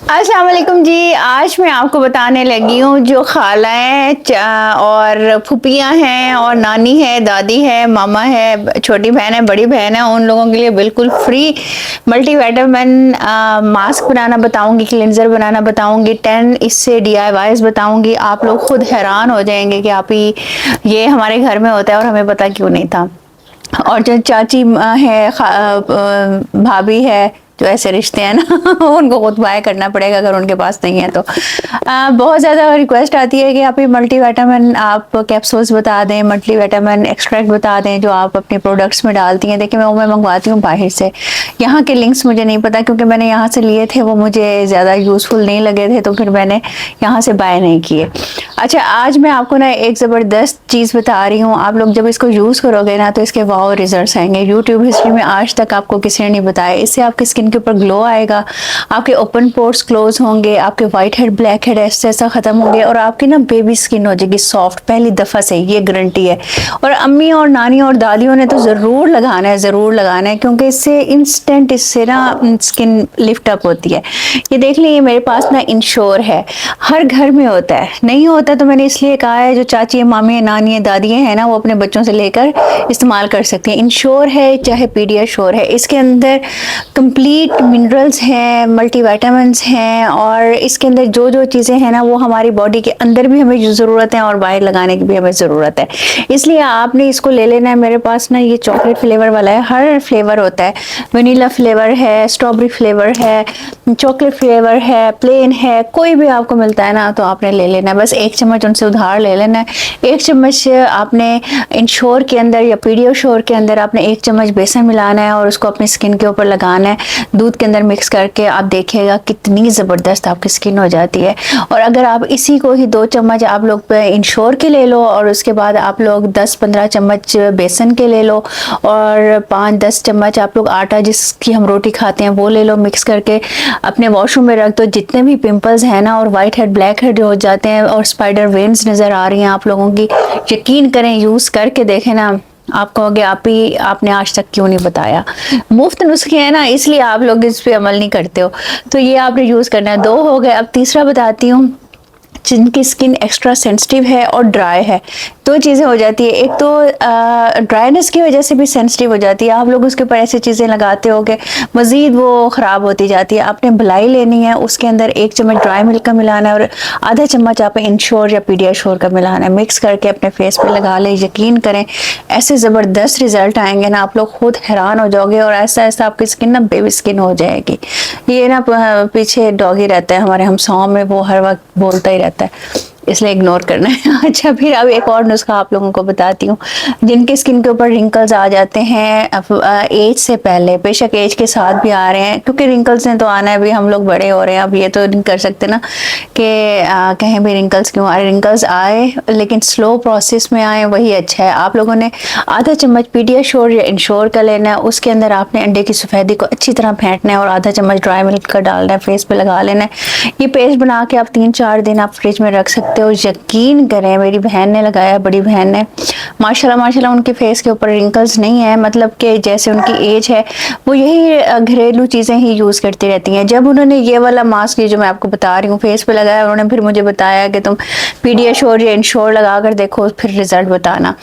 अस्सलाम वालेकुम जी। आज मैं आपको बताने लगी हूँ जो खालाएँ और फूफियाँ हैं और नानी है, दादी है, मामा है, छोटी बहन है, बड़ी बहन है, उन लोगों के लिए बिल्कुल फ्री मल्टीविटामिन मास्क बनाना बताऊंगी, क्लिनजर बनाना बताऊंगी, 10 इससे DIYs बताऊंगी। आप लोग खुद हैरान हो जाएंगे कि आप ही ये हमारे घर में होता है और हमें पता क्यों नहीं था। और जो चाची है, भाभी है, जो ऐसे रिश्ते हैं ना उनको खुद बाय करना पड़ेगा अगर उनके पास नहीं है तो। बहुत ज़्यादा रिक्वेस्ट आती है कि आप ये मल्टीविटामिन आप कैप्सूल्स बता दें, मल्टीविटामिन एक्सट्रैक्ट बता दें जो आप अपने प्रोडक्ट्स में डालती हैं। देखिए मैं मंगवाती हूँ बाहर से, यहाँ के लिंक्स मुझे नहीं पता क्योंकि मैंने यहाँ से लिए थे, वो मुझे ज़्यादा यूज़फुल नहीं लगे थे तो फिर मैंने यहाँ से बाय नहीं किए। अच्छा, आज मैं आपको ना एक ज़बरदस्त चीज़ बता रही हूँ। आप लोग जब इसको यूज़ करोगे ना तो इसके वाओ रिजल्ट्स आएंगे। यूट्यूब हिस्ट्री में आज तक आपको किसी ने नहीं बताया। इससे आपकी स्किन के ऊपर ग्लो आएगा, आपके ओपन पोर्स क्लोज होंगे, आपके वाइट हेड ब्लैक हेड ऐसा खत्म होंगे और आपकी ना बेबी स्किन हो जाएगी सॉफ्ट पहली दफ़ा से, ये गारंटी है। और अम्मी और नानी और दादियों ने तो ज़रूर लगाना है, ज़रूर लगाना है, क्योंकि इससे इंस्टेंट इससे ना स्किन लिफ्ट अप होती है। ये देख लीजिए मेरे पास ना इंश्योर है, हर घर में होता है, नहीं होता तो मैंने इसलिए कहा है जो चाची है, मामी है, नानी है, दादी है ना, वो अपने बच्चों से लेकर इस्तेमाल कर सकते हैं। इंश्योर है चाहे पीडियाश्योर है, इसके अंदर कंप्लीट मिनरल्स हैं, मल्टीविटामिन्स हैं और इसके अंदर जो जो चीज़ें हैं ना वो हमारी बॉडी के अंदर भी हमें ज़रूरत है और बाहर लगाने की भी हमें ज़रूरत है। इसलिए आपने इसको ले लेना है। मेरे पास ना ये चॉकलेट फ्लेवर वाला है, हर फ्लेवर होता है, वनीला फ्लेवर है, स्ट्रॉबेरी फ्लेवर है, चॉकलेट फ्लेवर है, प्लेन है, कोई भी आपको मिलता है ना तो आपने ले लेना है। बस एक चम्मच उनसे उधार ले लेना है। एक चम्मच आपने इंश्योर के अंदर या पीडियाश्योर के अंदर आपने एक चम्मच बेसन मिलाना है और उसको अपनी स्किन के ऊपर लगाना है, दूध के अंदर मिक्स करके। आप देखिएगा कितनी ज़बरदस्त आपकी स्किन हो जाती है। और अगर आप इसी को ही 2 चम्मच आप लोग इंश्योर के ले लो और उसके बाद आप लोग 10-15 चम्मच बेसन के ले लो और 5-10 चम्मच आप लोग आटा जिसकी हम रोटी खाते हैं वो ले लो, मिक्स करके अपने वॉशरूम में रख दो। जितने भी पिंपल्स हैं ना और वाइट हेड ब्लैक हेड हो जाते हैं और स्पाइडर वेन्स नज़र आ रही हैं आप लोगों की, यकीन करें, यूज़ करके देखें ना, आप कहोगे आपने आज तक क्यों नहीं बताया। मुफ्त नुस्खे हैं ना, इसलिए आप लोग इस पे अमल नहीं करते हो। तो ये आपने यूज़ करना है। 2 हो गए, अब तीसरा बताती हूँ। जिनकी स्किन एक्स्ट्रा सेंसिटिव है और ड्राई है, 2 चीज़ें हो जाती है। एक तो ड्राइनेस की वजह से भी सेंसिटिव हो जाती है, आप लोग उसके ऊपर ऐसी चीज़ें लगाते होगे, मज़ीद वो ख़राब होती जाती है। आपने भलाई लेनी है, उसके अंदर 1 चम्मच ड्राई मिल्क का मिलाना है और आधा चम्मच आप इंश्योर या पीडियाश्योर का मिलाना है, मिक्स करके अपने फेस पे लगा ले। यकीन करें ऐसे ज़बरदस्त रिजल्ट आएंगे ना, आप लोग खुद हैरान हो जाओगे और ऐसा ऐसा आपकी स्किन ना बेबी स्किन हो जाएगी। ये ना पीछे डॉगी रहता है हमारे हमसाओं में, वो हर वक्त बोलता ही रहता है, इसलिए इग्नोर करना है। अच्छा, फिर अब एक और नुस्खा आप लोगों को बताती हूँ। जिनके स्किन के ऊपर रिंकल्स आ जाते हैं एज से पहले, बेशक एज के साथ भी आ रहे हैं, क्योंकि रिंकल्स ने तो आना है, भी हम लोग बड़े हो रहे हैं, अब ये तो नहीं कर सकते ना कि कहीं भी रिंकल्स क्यों आ रहे। रिंकल्स आए लेकिन स्लो प्रोसेस में आए, वही अच्छा है। आप लोगों ने आधा चम्मच पीडियाश्योर या इंश्योर का लेना है, उसके अंदर आपने अंडे की सफ़ेदी को अच्छी तरह फेंटना है और आधा चम्मच ड्राई मिल्क का डालना है, फेस पे लगा लेना है। ये पेस्ट बना के आप 3-4 दिन आप फ्रिज में रख सकते हो। यकीन करें, मेरी बहन ने लगाया, बड़ी बहन ने, माशाल्लाह माशाल्लाह उनके फेस के ऊपर रिंकल्स नहीं है, मतलब कि जैसे उनकी एज है वो यही घरेलू चीज़ें ही यूज़ करती रहती हैं। जब उन्होंने ये वाला मास्क जो मैं आपको बता रही हूँ फेस पे लगाया, उन्होंने फिर मुझे बताया कि तुम पीडियाश्योर या इंश्योर लगा कर देखो, फिर रिजल्ट बताना।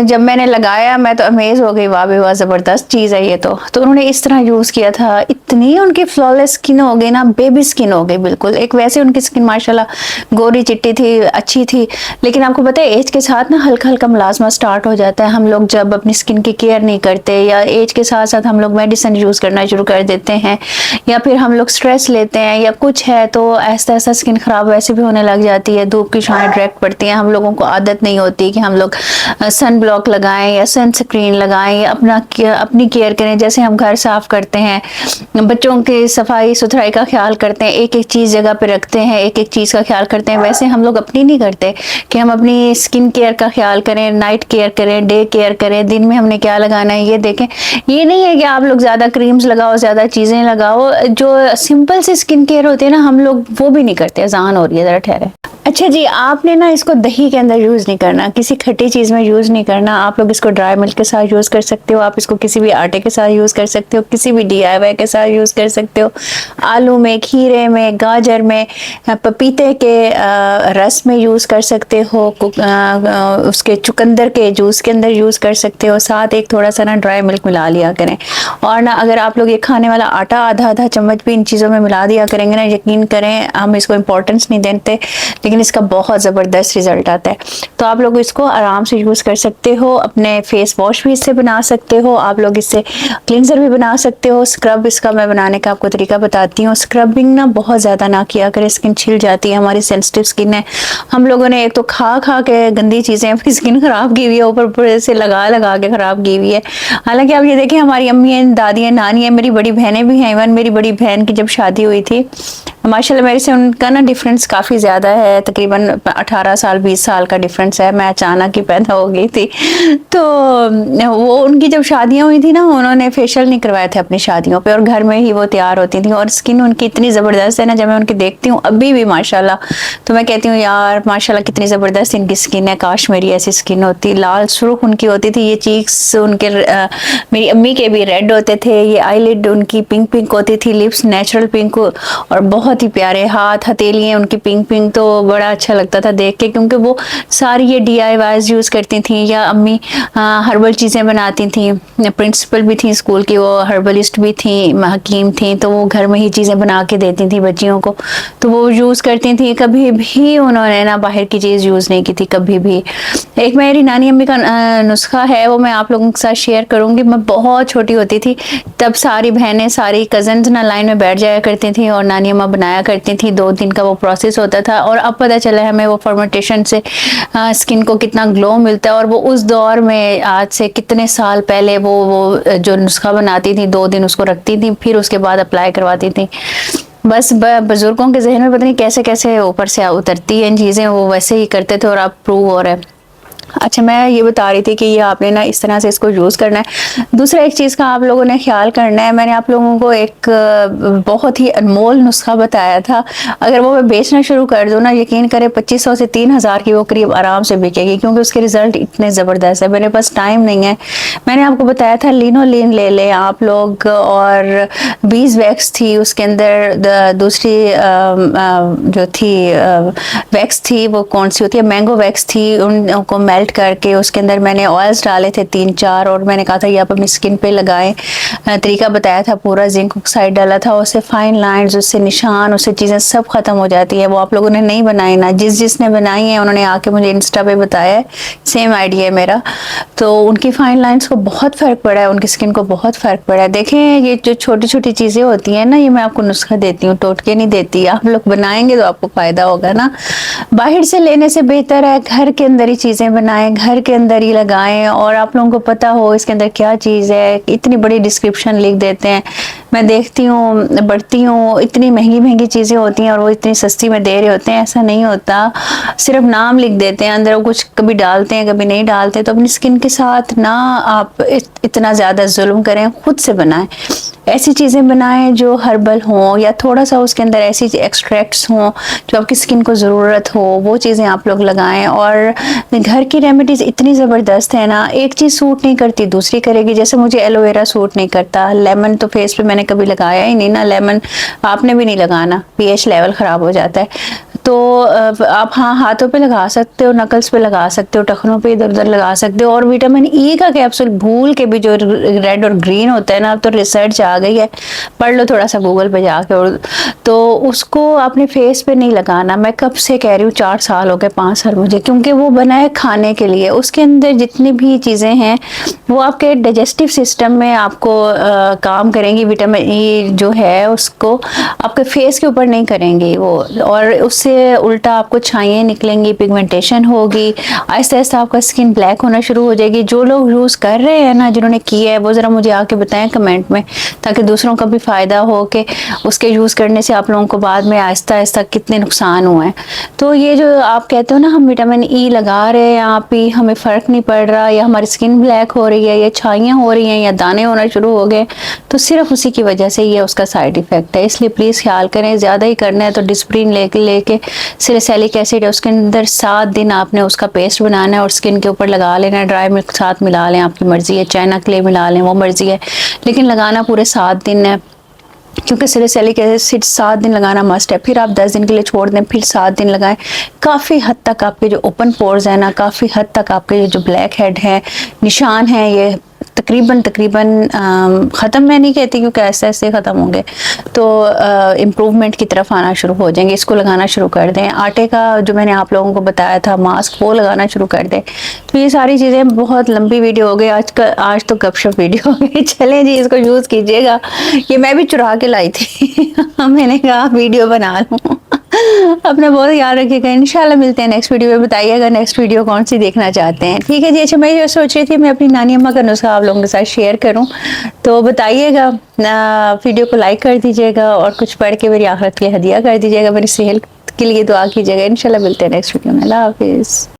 जब मैंने लगाया मैं तो अमेज हो गई, वाह बे वाह, ज़बरदस्त चीज़ है ये तो उन्होंने इस तरह यूज़ किया था, इतनी उनकी फ्लॉलेस स्किन हो गई ना, बेबी स्किन हो गई बिल्कुल। एक वैसे उनकी स्किन माशाल्लाह गोरी चिट्टी थी, अच्छी थी, लेकिन आपको पता है एज के साथ ना हल्का हल्का मुलाजमा स्टार्ट हो जाता है। हम लोग जब अपनी स्किन की केयर नहीं करते या एज के साथ साथ हम लोग मेडिसिन यूज़ करना शुरू कर देते हैं या फिर हम लोग स्ट्रेस लेते हैं या कुछ है, तो ऐसा ऐसा स्किन ख़राब वैसे भी होने लग जाती है। धूप की छाएं डायरेक्ट पड़ती हैं, हम लोगों को आदत नहीं होती कि हम लोग सन ब्लॉक लगाएं या सनस्क्रीन लगाएं या अपनी केयर करें। जैसे हम घर साफ़ करते हैं, बच्चों की सफाई सुथराई का ख्याल करते हैं, एक एक चीज़ जगह पे रखते हैं, एक एक चीज़ का ख्याल करते हैं, वैसे हम लोग अपनी नहीं करते कि हम अपनी स्किन केयर का ख्याल करें, नाइट केयर करें, डे केयर करें, दिन में हमने क्या लगाना है ये देखें। ये नहीं है कि आप लोग ज़्यादा क्रीम्स लगाओ, ज़्यादा चीज़ें लगाओ, जो सिंपल सी स्किन केयर होती है ना हम लोग वो भी नहीं करते। अज़ान हो रही है, ज़रा ठहरे। अच्छा, अच्छा जी, आपने ना इसको दही के अंदर यूज़ नहीं करना, किसी खट्टी चीज़ में यूज़ नहीं करना। आप लोग इसको ड्राई मिल्क के साथ यूज़ कर सकते हो, आप इसको किसी भी आटे के साथ यूज़ कर सकते हो, किसी भी DIY के साथ यूज़ कर सकते हो, आलू में, खीरे में, गाजर में, पपीते के रस में यूज़ कर सकते हो, उसके चुकंदर के जूस के अंदर यूज़ कर सकते हो। साथ एक थोड़ा सा ना ड्राई मिल्क मिला लिया करें। और ना अगर आप लोग ये खाने वाला आटा आधा आधा चम्मच भी इन चीज़ों में मिला दिया करेंगे ना, यकीन करें हम इसको इम्पोर्टेंस नहीं देते, लेकिन इसका बहुत ज़बरदस्त रिजल्ट आता है। तो आप लोग इसको आराम से यूज़ कर सकते हो। अपने फेस वॉश भी इससे बना सकते हो, आप लोग इससे क्लिनजर भी बना सकते हो। स्क्रब इसका मैं बनाने का आपको तरीका बताती हूँ। स्क्रबिंग ना बहुत ज़्यादा ना किया करें, स्किन छिल जाती है, हमारी सेंसिटिव स्किन है। हम लोगों ने एक तो खा खा के गंदी चीज़ें, अपनी स्किन ख़राब की हुई है, ऊपर ऊपर से लगा लगा के ख़राब की हुई है। हालांकि आप ये देखें, हमारी अम्मी है, दादी है, नानी है, मेरी बड़ी बहनें भी हैं। इवन मेरी बड़ी बहन की जब शादी हुई थी, माशाल्लाह मेरे से उनका ना डिफरेंस काफ़ी ज़्यादा है, तकरीबन 18 साल 20 साल का डिफरेंस है। मैं अचानक ही पैदा हो गई थी। तो वो उनकी जब शादियां हुई थी ना, उन्होंने फेशियल नहीं करवाए थे अपनी शादियों पे, और घर में ही वो तैयार होती थी, और स्किन उनकी इतनी ज़बरदस्त है ना, जब मैं उनकी देखती हूँ अभी भी माशाल्लाह, तो मैं कहती हूँ यार माशाल्लाह कितनी ज़बरदस्त इनकी स्किन है, काश मेरी ऐसी स्किन होती। लाल सुर्ख उनकी होती थी, ये चीक्स उनके मेरी अम्मी के भी रेड होते थे, ये आईलिड उनकी पिंक पिंक होती थी, लिप्स नेचुरल पिंक, और बहुत ही प्यारे हाथ हथेलियाँ उनकी पिंक पिंक। तो बड़ा अच्छा लगता था देख के, क्योंकि वो सारी ये DIYs यूज़ करती थी, या अम्मी हर्बल चीज़ें बनाती थी। प्रिंसिपल भी थी स्कूल की, वो हर्बलिस्ट भी थी, हकीम थी, तो वो घर में ही चीज़ें बना के देती थी बच्चियों को, तो वो यूज़ करती थी। कभी भी उन्होंने ना बाहर की चीज़ यूज़ नहीं की थी, कभी भी। एक मेरी नानी अम्मी का नुस्खा है, वो मैं आप लोगों के साथ शेयर करूँगी। मैं बहुत छोटी होती थी तब सारी बहनें, सारी कज़न्स ना लाइन में बैठ जाया करती थी, और नानी अम्मा बनाया करती थी। 2 दिन का वो प्रोसेस होता था, और अब पता चला है हमें वो फर्मेंटेशन से स्किन को कितना ग्लो मिलता है। और वो उस दौर में आज से कितने साल पहले वो जो नुस्खा बनाती थी, 2 दिन उसको रखती थी, फिर उसके बाद अप्लाई करवाती थी। बस बुजुर्गों के जहन में पता नहीं कैसे कैसे ऊपर से उतरती है इन चीज़ें, वो वैसे ही करते थे और अब प्रूव हो रहा है। अच्छा, मैं ये बता रही थी कि ये आपने ना इस तरह से इसको यूज़ करना है। दूसरा एक चीज़ का आप लोगों ने ख्याल करना है, मैंने आप लोगों को एक बहुत ही अनमोल नुस्खा बताया था, अगर वो मैं बेचना शुरू कर दूँ ना, यकीन करें 2500 से 3000 की वो करीब आराम से बिकेगी, क्योंकि उसके रिजल्ट इतने ज़बरदस्त है। मेरे पास टाइम नहीं है। मैंने आपको बताया था लिनोलिन ले लें आप लोग, और बीज वैक्स थी उसके अंदर, दूसरी जो थी वैक्स थी, वो कौन सी होती है, मैंगो वैक्स थी, उनको मेल्ट करके उसके अंदर मैंने ऑयल्स डाले थे 3-4, और मैंने कहा था ये आप अपनी स्किन पे लगाएं। तरीका बताया था पूरा, जिंक ऑक्साइड डाला था, उससे फाइन लाइंस, उससे निशान, उससे चीज़ें सब खत्म हो जाती है। वो आप लोगों ने नहीं बनाई ना, जिसने बनाई है उन्होंने आके मुझे इंस्टा पे बताया है, सेम आइडिया है मेरा। तो उनकी फाइन लाइंस को बहुत फ़र्क पड़ा है, उनकी स्किन को बहुत फ़र्क पड़ा है। देखें, ये जो छोटी छोटी चीज़ें होती हैं ना, ये मैं आपको नुस्खा देती हूँ, टोटके नहीं देती। आप लोग बनाएंगे तो आपको फ़ायदा होगा ना। बाहर से लेने से बेहतर है घर के अंदर ही चीज़ें बनाएं, घर के अंदर ही लगाएं, और आप लोगों को पता हो इसके अंदर क्या चीज़ है। इतनी बड़ी डिस्क्रिप्शन लिख देते हैं, मैं देखती हूँ, बढ़ती हूँ, इतनी महंगी महंगी चीज़ें होती हैं और वो इतनी सस्ती में दे रहे होते हैं। ऐसा नहीं होता, सिर्फ नाम लिख देते हैं, अंदर वो कुछ कभी डालते हैं कभी नहीं डालते। तो अपनी स्किन के साथ ना आप इतना ज़्यादा जुल्म करें, खुद से बनाएं, ऐसी चीज़ें बनाएं जो हर्बल हों, या थोड़ा सा उसके अंदर ऐसी एक्सट्रैक्ट्स हों जो आपकी स्किन को ज़रूरत हो, वो चीज़ें आप लोग लगाएं। और घर की रेमेडीज़ इतनी ज़बरदस्त है ना, एक चीज़ सूट नहीं करती दूसरी करेगी। जैसे मुझे एलोवेरा सूट नहीं करता, लेमन तो फेस पे मैंने कभी लगाया ही नहीं ना, लेमन आपने भी नहीं लगाना, pH लेवल ख़राब हो जाता है। तो आप हाँ हाथों पे लगा सकते हो, नकल्स पे लगा सकते हो, टखनों पे इधर उधर लगा सकते हो। और विटामिन ई का कैप्सूल भूल के भी, जो रेड और ग्रीन होता है ना, अब तो रिसर्च आ गई है, पढ़ लो थोड़ा सा गूगल पे जाके, तो उसको अपने फेस पे नहीं लगाना। मैं कब से कह रही हूँ, 4 साल हो गए, 5 साल मुझे, क्योंकि वो बना है खाने के लिए। उसके अंदर जितनी भी चीज़ें हैं वो आपके डाइजेस्टिव सिस्टम में आपको काम करेंगी। विटामिन ई जो है उसको आपके फेस के ऊपर नहीं करेंगी वो, और उससे उल्टा आपको छाइयाँ निकलेंगी, पिगमेंटेशन होगी, आहिस्ता आहिस्ता आपका स्किन ब्लैक होना शुरू हो जाएगी। जो लोग यूज़ कर रहे हैं ना, जिन्होंने किया है, वो ज़रा मुझे आके बताएं कमेंट में, ताकि दूसरों का भी फ़ायदा हो कि उसके यूज़ करने से आप लोगों को बाद में आहिस्ता आहिस्ता कितने नुकसान हुए हैं। तो ये जो आप कहते हो ना, हम विटामिन ई लगा रहे हैं आप ही, हमें फ़र्क नहीं पड़ रहा, या हमारी स्किन ब्लैक हो रही है, या छाइयाँ हो रही हैं, या दाने होना शुरू हो गए, तो सिर्फ उसी की वजह से ये उसका साइड इफ़ेक्ट है। इसलिए प्लीज़ ख्याल करें, ज़्यादा ही करना है तो डिस्प्रिन लेके सैलिसिलिक एसिड है उसके अंदर 7 दिन आपने उसका पेस्ट बनाना है और स्किन के ऊपर लगा लेना है। ड्राई मिल्क साथ मिला लें, आपकी मर्जी है, चाइना क्ले मिला लें, वो मर्जी है, लेकिन लगाना पूरे 7 दिन है, क्योंकि सैलिसिलिक एसिड 7 दिन लगाना मस्ट है। फिर आप 10 दिन के लिए छोड़ दें, फिर 7 दिन लगाएं। काफ़ी हद तक आपके जो ओपन पोर्स है ना, काफ़ी हद तक आपके जो ब्लैक हेड है, निशान है, ये तकरीबन ख़त्म मैं नहीं कहती क्योंकि ऐसे ऐसे ख़त्म होंगे, तो इम्प्रूवमेंट की तरफ आना शुरू हो जाएंगे। इसको लगाना शुरू कर दें। आटे का जो मैंने आप लोगों को बताया था मास्क, वो लगाना शुरू कर दें। तो ये सारी चीज़ें, बहुत लंबी वीडियो हो गई आज तो गपशप वीडियो हो गई। चलें जी, इसको यूज़ कीजिएगा। ये मैं भी चुरा के लाई थी मैंने कहा वीडियो बना लूँ। अपना बहुत याद रखिएगा। इंशाल्लाह मिलते हैं नेक्स्ट वीडियो में। बताइएगा नेक्स्ट वीडियो कौन सी देखना चाहते हैं। ठीक है जी। अच्छा, मैं ये सोच रही थी मैं अपनी नानी अम्मा का नुस्खा आप लोगों के साथ शेयर करूं, तो बताइएगा। वीडियो को लाइक कर दीजिएगा और कुछ पढ़ के मेरी आखिरत के लिए हदिया कर दीजिएगा। मेरी सेहत के लिए दुआ कीजिएगा। इंशाल्लाह मिलते हैं नेक्स्ट वीडियो में। अल्लाह हाफिज़।